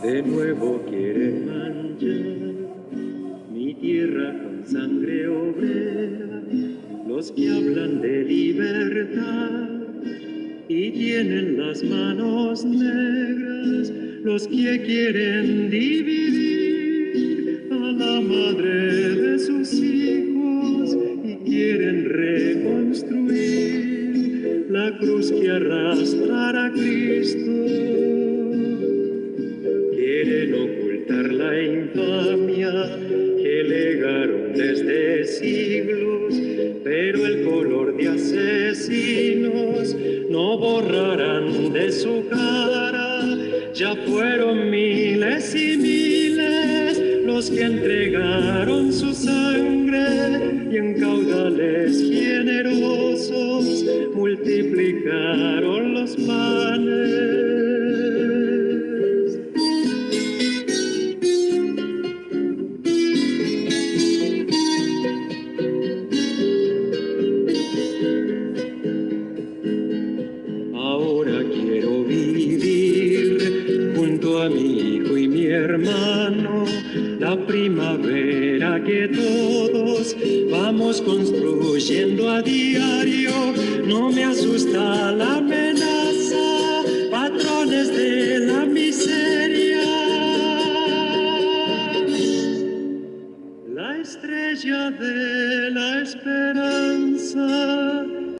De nuevo quieren manchar mi tierra con sangre obrera, los que hablan de libertad y tienen las manos negras, los que quieren dividir a la madre de sus hijos y quieren reconstruir la cruz que arrastra a Cristo. Quieren ocultar la infamia que legaron desde siglos, pero el color de asesinos no borrarán de su cara. Ya fueron miles y miles los que entregaron su sangre y en caudales generosos multiplicaron los panes. Ahora quiero vivir junto a mi hijo y mi hermano, la primavera que todos vamos construyendo a diario. No me asusta la amenaza